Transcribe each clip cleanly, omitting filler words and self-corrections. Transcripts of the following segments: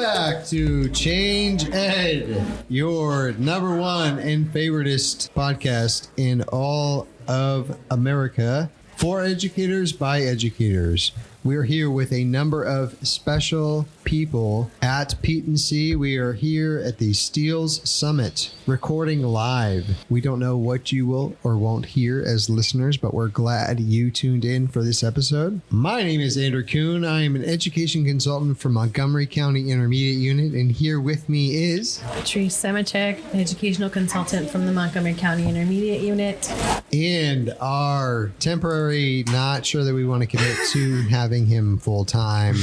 back to Change Ed, your number one and favoritist podcast in all of America for educators by educators. We're here with a number of special people at PETE&C. We are here at the Steels Summit, recording live. We don't know what you will or won't hear as listeners, but we're glad you tuned in for this episode. My name is Andrew Kuhn. I am an education consultant for Montgomery County Intermediate Unit, and here with me is Patrice and Andrew, educational consultant from the Montgomery County Intermediate Unit. And our temporary, not sure that we want to commit to having him full-time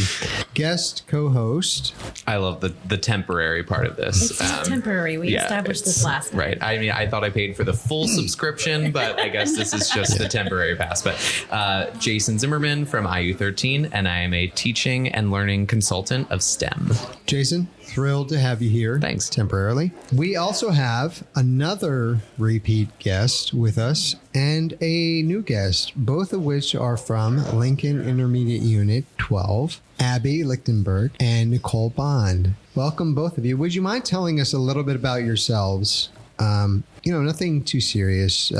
guest co-host. I love the temporary part of this. It's not temporary. We established this last night. Right. I mean, I thought I paid for the full subscription, but I guess this is just the temporary pass. But Jason Zimmerman from IU13, and I am a teaching and learning consultant of STEM. Jason, thrilled to have you here. Thanks. Temporarily. We also have another repeat guest with us and a new guest, both of which are from Lincoln Intermediate Unit 12, Abbey Lichtenberg and Nicole Bond. Welcome, both of you. Would you mind telling us a little bit about yourselves? Nothing too serious.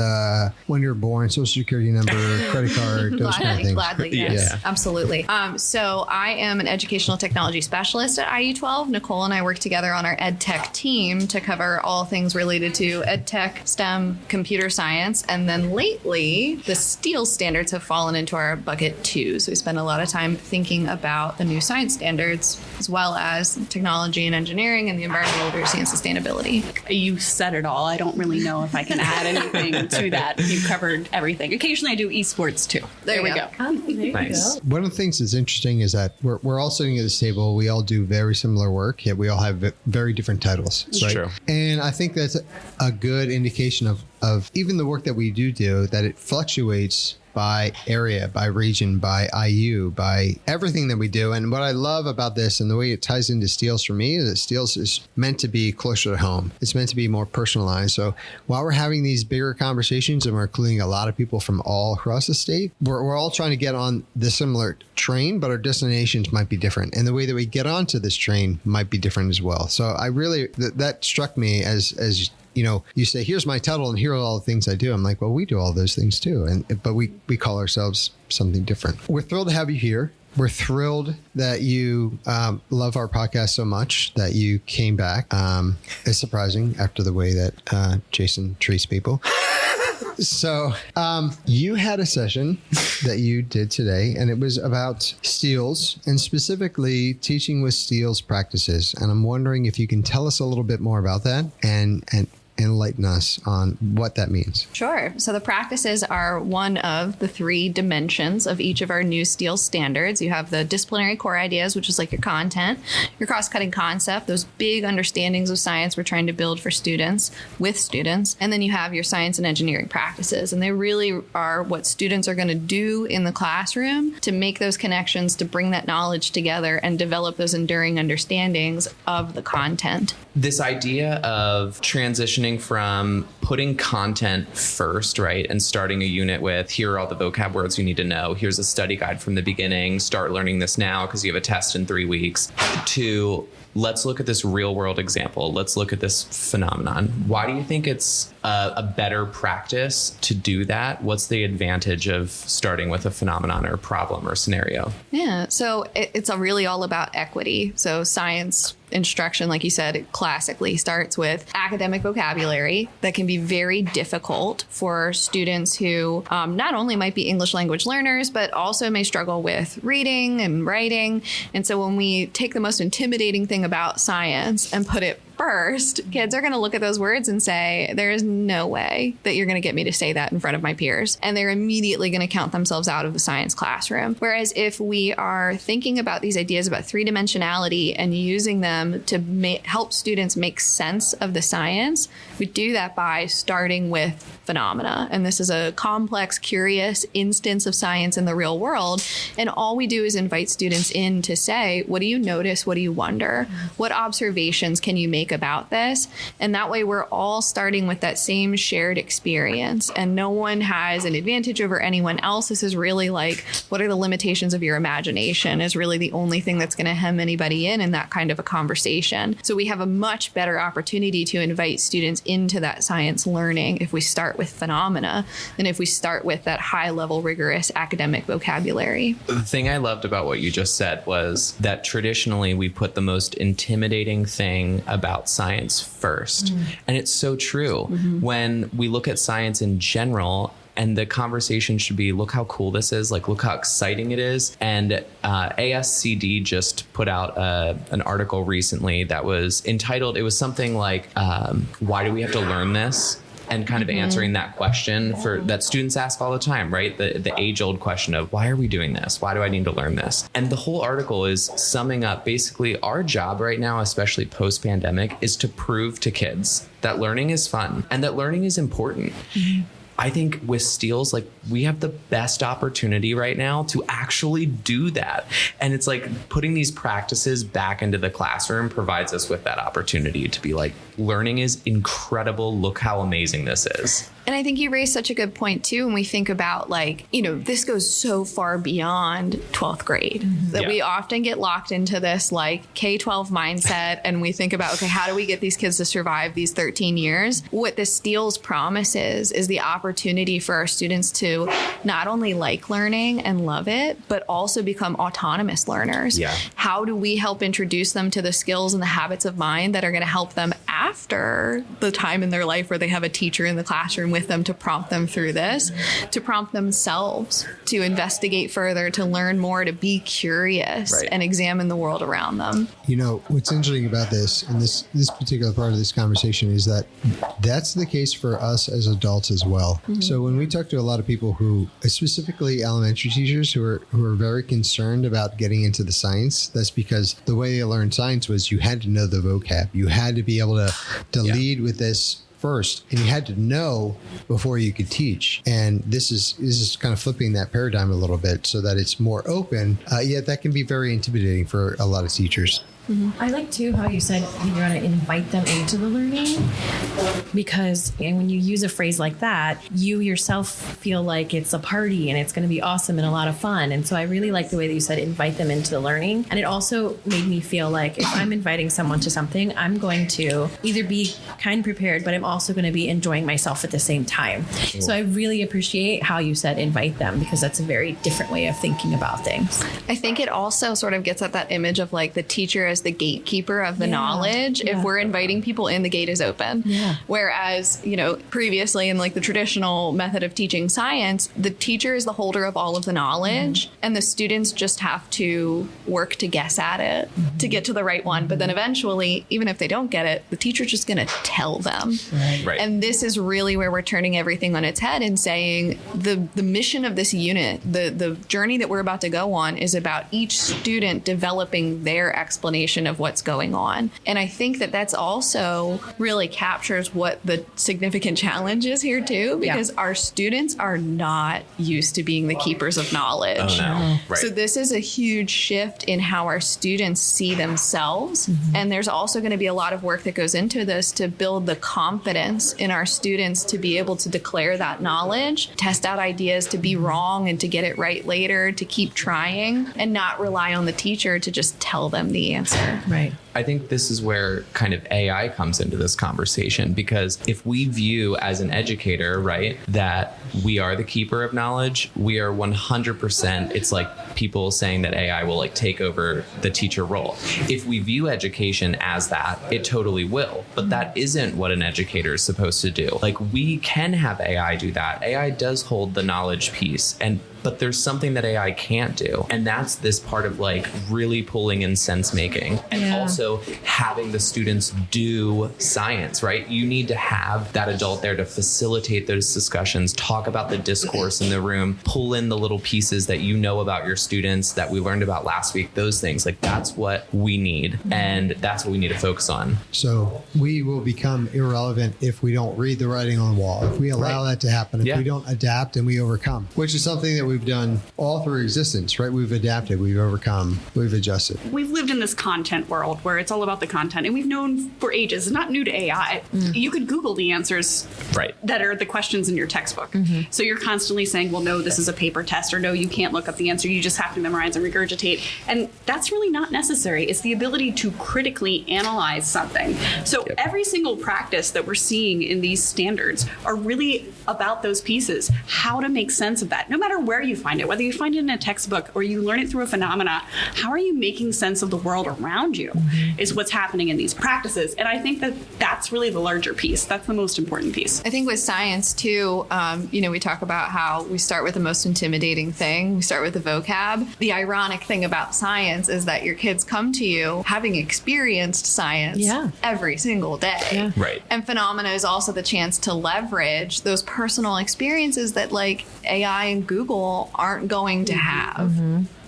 When you're born, social security number, credit card, those kind of things. Gladly, yes, yeah. Absolutely. So I am an educational technology specialist at IU12. Nicole and I work together on our ed tech team to cover all things related to ed tech, STEM, computer science. And then lately, the STEEL standards have fallen into our bucket too. So we spend a lot of time thinking about the new science standards, as well as technology and engineering and the environmental literacy and sustainability. You said it all. I don't really know if I can add anything to that. You covered everything. Occasionally I do esports too. There we go. Nice. One of the things that's interesting is that we're all sitting at this table. We all do very similar work, yet we all have very different titles. It's right? true. And I think that's a good indication of even the work that we do, that it fluctuates by area, by region, by IU, by everything that we do. And what I love about this and the way it ties into Steels for me is that Steels is meant to be closer to home. It's meant to be more personalized. So while we're having these bigger conversations and we're including a lot of people from all across the state, we're all trying to get on the similar train, but our destinations might be different. And the way that we get onto this train might be different as well. So I really, that struck me as you say, here's my title and here are all the things I do. I'm like, well, we do all those things too. But we call ourselves something different. We're thrilled to have you here. We're thrilled that you love our podcast so much that you came back. It's surprising after the way that Jason treats people. So you had a session that you did today, and it was about Steels and specifically teaching with Steels practices. And I'm wondering if you can tell us a little bit more about that and enlighten us on what that means. Sure. So the practices are one of the three dimensions of each of our new STEEL standards. You have the disciplinary core ideas, which is like your content, your cross-cutting concept, those big understandings of science we're trying to build for students, with students. And then you have your science and engineering practices. And they really are what students are going to do in the classroom to make those connections, to bring that knowledge together and develop those enduring understandings of the content. This idea of transitioning from putting content first, right, and starting a unit with, here are all the vocab words you need to know, here's a study guide from the beginning, start learning this now because you have a test in 3 weeks, to let's look at this real world example. Let's look at this phenomenon. Why do you think it's a better practice to do that? What's the advantage of starting with a phenomenon or problem or scenario? Yeah, so it's really all about equity. So science instruction, like you said, it classically starts with academic vocabulary that can be very difficult for students who not only might be English language learners, but also may struggle with reading and writing. And so when we take the most intimidating thing about science and put it first, kids are going to look at those words and say, there is no way that you're going to get me to say that in front of my peers. And they're immediately going to count themselves out of the science classroom. Whereas if we are thinking about these ideas about three-dimensionality and using them to help students make sense of the science, we do that by starting with phenomena. And this is a complex, curious instance of science in the real world. And all we do is invite students in to say, what do you notice? What do you wonder? What observations can you make about this. And that way we're all starting with that same shared experience, and no one has an advantage over anyone else. This is really like, what are the limitations of your imagination is really the only thing that's going to hem anybody in that kind of a conversation. So we have a much better opportunity to invite students into that science learning if we start with phenomena than if we start with that high level rigorous academic vocabulary. The thing I loved about what you just said was that traditionally we put the most intimidating thing about science first. And it's so true. When we look at science in general, and the conversation should be, look how cool this is, like, look how exciting it is. And ASCD just put out an article recently that was entitled, it was something like, why do we have to learn this? And kind of answering that question that students ask all the time, right? The age-old question of, why are we doing this? Why do I need to learn this? And the whole article is summing up basically our job right now, especially post-pandemic, is to prove to kids that learning is fun and that learning is important. I think with Steele's, like, we have the best opportunity right now to actually do that. And it's like putting these practices back into the classroom provides us with that opportunity to be like, learning is incredible. Look how amazing this is. And I think you raised such a good point, too, when we think about, like, you know, this goes so far beyond 12th grade that we often get locked into this, like, K-12 mindset. And we think about, okay, how do we get these kids to survive these 13 years? What the Steele's promises is the opportunity for our students to not only like learning and love it, but also become autonomous learners. How do we help introduce them to the skills and the habits of mind that are going to help them after the time in their life where they have a teacher in the classroom with them to prompt them through this, to prompt themselves to investigate further, to learn more, to be curious and examine the world around them. You know, what's interesting about this and this particular part of this conversation is that that's the case for us as adults as well. So when we talk to a lot of people who, specifically elementary teachers who are very concerned about getting into the science, that's because the way they learned science was you had to know the vocab. You had to be able to lead with this first, and you had to know before you could teach. And this is kind of flipping that paradigm a little bit so that it's more open, yet that can be very intimidating for a lot of teachers. I like too how you said you want to invite them into the learning, because when you use a phrase like that, you yourself feel like it's a party and it's going to be awesome and a lot of fun. And so I really like the way that you said invite them into the learning. And it also made me feel like if I'm inviting someone to something, I'm going to either be kind of prepared, but I'm also going to be enjoying myself at the same time. So I really appreciate how you said invite them, because that's a very different way of thinking about things. I think it also sort of gets at that image of like the teacher as the gatekeeper of the knowledge. If we're inviting people in, the gate is open. Whereas, you know, previously in like the traditional method of teaching science, the teacher is the holder of all of the knowledge and the students just have to work to guess at it to get to the right one. But then eventually, even if they don't get it, the teacher's just going to tell them. And this is really where we're turning everything on its head and saying the mission of this unit, the journey that we're about to go on is about each student developing their explanation of what's going on. And I think that that's also really captures what the significant challenge is here too, because our students are not used to being the keepers of knowledge. So this is a huge shift in how our students see themselves. And there's also going to be a lot of work that goes into this to build the confidence in our students to be able to declare that knowledge, test out ideas, to be wrong and to get it right later, to keep trying and not rely on the teacher to just tell them the answer. I think this is where kind of AI comes into this conversation, because if we view as an educator, right, that we are the keeper of knowledge, we are 100%. It's like people saying that AI will like take over the teacher role. If we view education as that, it totally will. But that isn't what an educator is supposed to do. Like, we can have AI do that. AI does hold the knowledge piece, but there's something that AI can't do. And that's this part of like really pulling in sense making and also having the students do science, right? You need to have that adult there to facilitate those discussions, talk about the discourse in the room, pull in the little pieces that you know about your students that we learned about last week, those things. Like, that's what we need. And that's what we need to focus on. So we will become irrelevant if we don't read the writing on the wall, if we allow that to happen, if we don't adapt and we overcome, which is something that we've done all through existence, right? We've adapted, we've overcome, we've adjusted. We've lived in this content world where where it's all about the content. And we've known for ages, it's not new to AI. You could Google the answers that are the questions in your textbook. So you're constantly saying, well, no, this is a paper test, or no, you can't look up the answer. You just have to memorize and regurgitate. And that's really not necessary. It's the ability to critically analyze something. So every single practice that we're seeing in these standards are really about those pieces, how to make sense of that, no matter where you find it, whether you find it in a textbook or you learn it through a phenomena. How are you making sense of the world around you is what's happening in these practices. And I think that that's really the larger piece. That's the most important piece. I think with science too, we talk about how we start with the most intimidating thing. We start with the vocab. The ironic thing about science is that your kids come to you having experienced science every single day. Right. And phenomena is also the chance to leverage those personal experiences that like AI and Google aren't going to have.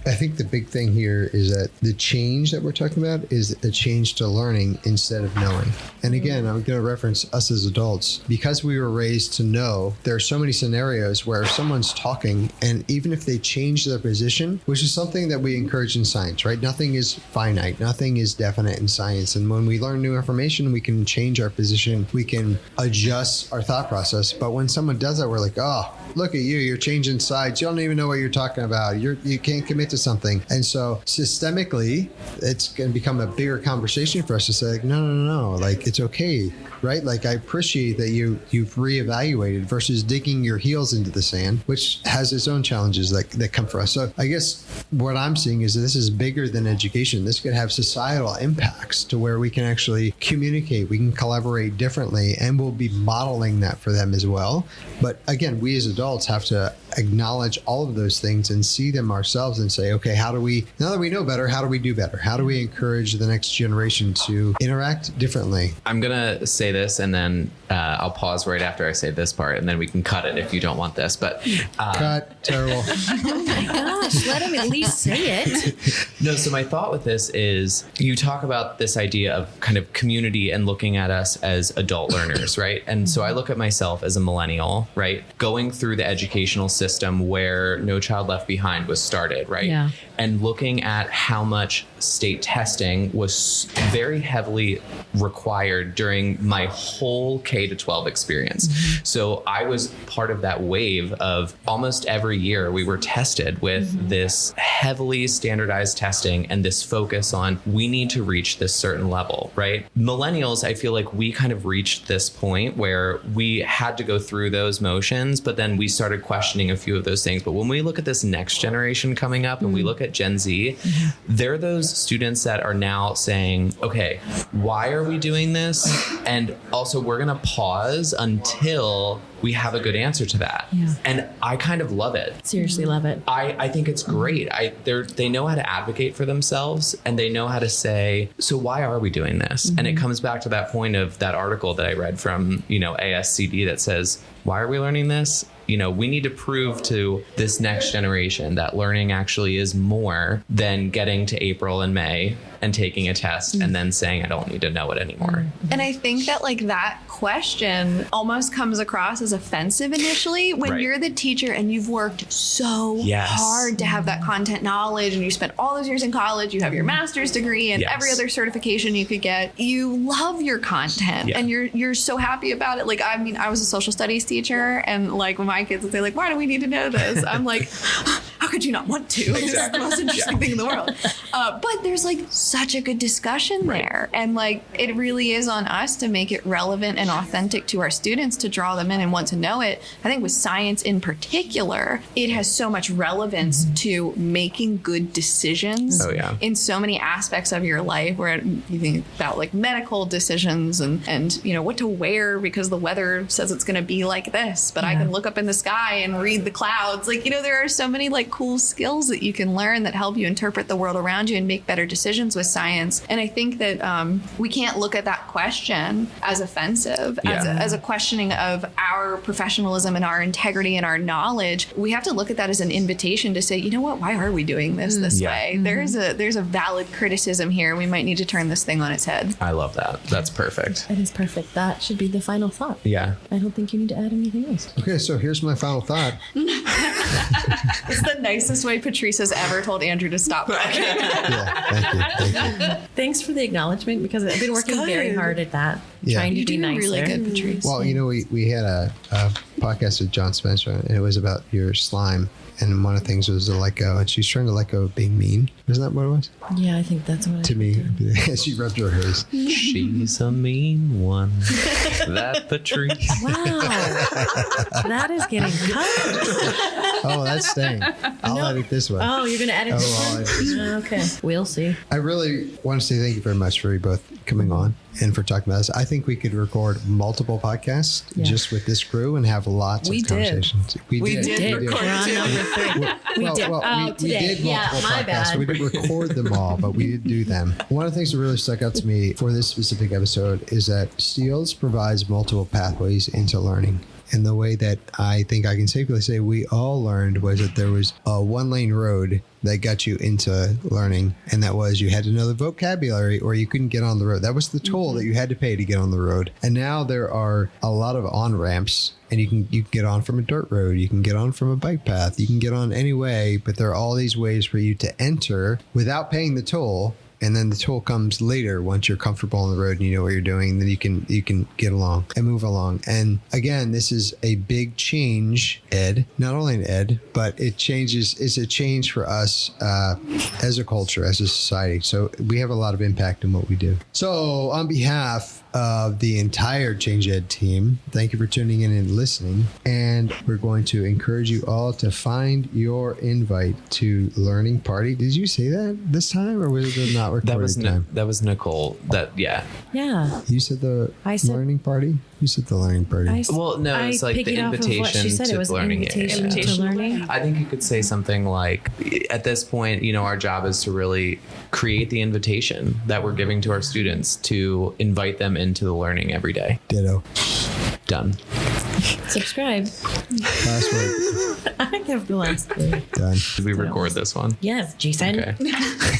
I think the big thing here is that the change that we're talking about is a change to learning instead of knowing. And again, I'm going to reference us as adults. Because we were raised to know, there are so many scenarios where someone's talking, and even if they change their position, which is something that we encourage in science, right? Nothing is finite. Nothing is definite in science. And when we learn new information, we can change our position. We can adjust our thought process. But when someone does that, we're like, oh, look at you. You're changing sides. You don't even know what you're talking about. You can't commit to something. And so systemically, it's going to become a bigger conversation for us to say, like, no. Like, it's okay, right? Like, I appreciate that you've reevaluated versus digging your heels into the sand, which has its own challenges that come for us. So I guess what I'm seeing is that this is bigger than education. This could have societal impacts to where we can actually communicate, we can collaborate differently, and we'll be modeling that for them as well. But again, we as adults have to acknowledge all of those things and see them ourselves and say, okay, how do we, now that we know better, how do we do better? How do we encourage the next generation to interact differently? I'm going to say this and then I'll pause right after I say this part and then we can cut it if you don't want this. But cut. Terrible. Oh my gosh, let him at least say it. No, so my thought with this is you talk about this idea of kind of community and looking at us as adult learners, right? And so I look at myself as a millennial, right? Going through the educational system where No Child Left Behind was started, right? Yeah. And looking at how much state testing was very heavily required during my whole K-12 experience. So I was part of that wave of almost every year we were tested with this heavily standardized testing and this focus on we need to reach this certain level, right? Millennials, I feel like we kind of reached this point where we had to go through those motions, but then we started questioning a few of those things. But when we look at this next generation coming up and we look at Gen Z, they're those students that are now saying, okay, why are we doing this? And also we're going to pause until we have a good answer to that. Yeah. And I kind of love it. Seriously love it. I think it's great. They know how to advocate for themselves and they know how to say, so why are we doing this? And it comes back to that point of that article that I read from, ASCD that says, why are we learning this? We need to prove to this next generation that learning actually is more than getting to April and May and taking a test and then saying, I don't need to know it anymore. And I think that that question almost comes across as offensive initially when you're the teacher and you've worked so hard to have that content knowledge and you spent all those years in college, you have your master's degree and every other certification you could get. You love your content and you're so happy about it. I was a social studies teacher and when my kids would say why do we need to know this? I'm like, how could you not want to? Exactly. This is the most interesting thing in the world. But there's such a good discussion there. And it really is on us to make it relevant and authentic to our students to draw them in and want to know it. I think with science in particular, it has so much relevance to making good decisions in so many aspects of your life where you think about medical decisions and what to wear because the weather says it's going to be like this, but I can look up in the sky and read the clouds. There are so many cool skills that you can learn that help you interpret the world around you and make better decisions with science. And I think that we can't look at that question as offensive, as a questioning of our professionalism and our integrity and our knowledge. We have to look at that as an invitation to say, you know what, why are we doing this way? There's a valid criticism here. We might need to turn this thing on its head. I love that. That's perfect. It is perfect. That should be the final thought. Yeah. I don't think you need to add anything else. Okay, so here's my final thought. It's the nicest way Patrice has ever told Andrew to stop talking. Yeah, thank you. Thanks for the acknowledgement because I've been working very hard at that, Yeah. trying to You're be doing nicer. really good, Patrice. Well, we had a podcast with John Spencer, and it was about your slime. And one of the things was to let go, and she's trying to let go of being mean. Isn't that what it was? Yeah, I think that's what To me, she rubbed her hers. She's a mean one. That Patrice. Wow, that is getting cut. Oh, that's staying. I'll edit this one. Oh, you're gonna edit this I'll one? edit this one. Okay, we'll see. I really want to say thank you very much for you both coming on and for talking about this. I think we could record multiple podcasts just with this crew and have lots We of did. conversations. We did. We're on number 3. We did. We Today. did multiple My podcasts. bad. We didn't record them all, but we did do them. One of the things that really stuck out to me for this specific episode is that Steels provides multiple pathways into learning. And the way that I think I can safely say we all learned was that there was a one-lane road that got you into learning, and that was you had to know the vocabulary or you couldn't get on the road. That was the toll that you had to pay to get on the road. And now there are a lot of on-ramps, and you can get on from a dirt road, you can get on from a bike path, you can get on any way, but there are all these ways for you to enter without paying the toll. And then the toll comes later once you're comfortable on the road and you know what you're doing. Then you can get along and move along. And again, this is a big change, Ed. Not only in Ed, but it's a change for us as a culture, as a society. So we have a lot of impact in what we do. So on behalf of the entire Change Ed team, thank you for tuning in and listening. And we're going to encourage you all to find your invite to Learning Party. Did you say that this time, or was it not recorded time? That was Nicole. Yeah. You said I said- Learning Party? You said the Learning Party. Well, no, it's like the piggyed off of what invitation she said. to It was an learning. invitation to learning. I think you could say something like, at this point, our job is to really create the invitation that we're giving to our students to invite them into the learning every day. Ditto. Done. Subscribe. Last word. I have the last word. Done. Did we record this one? Yes, Jason. Okay.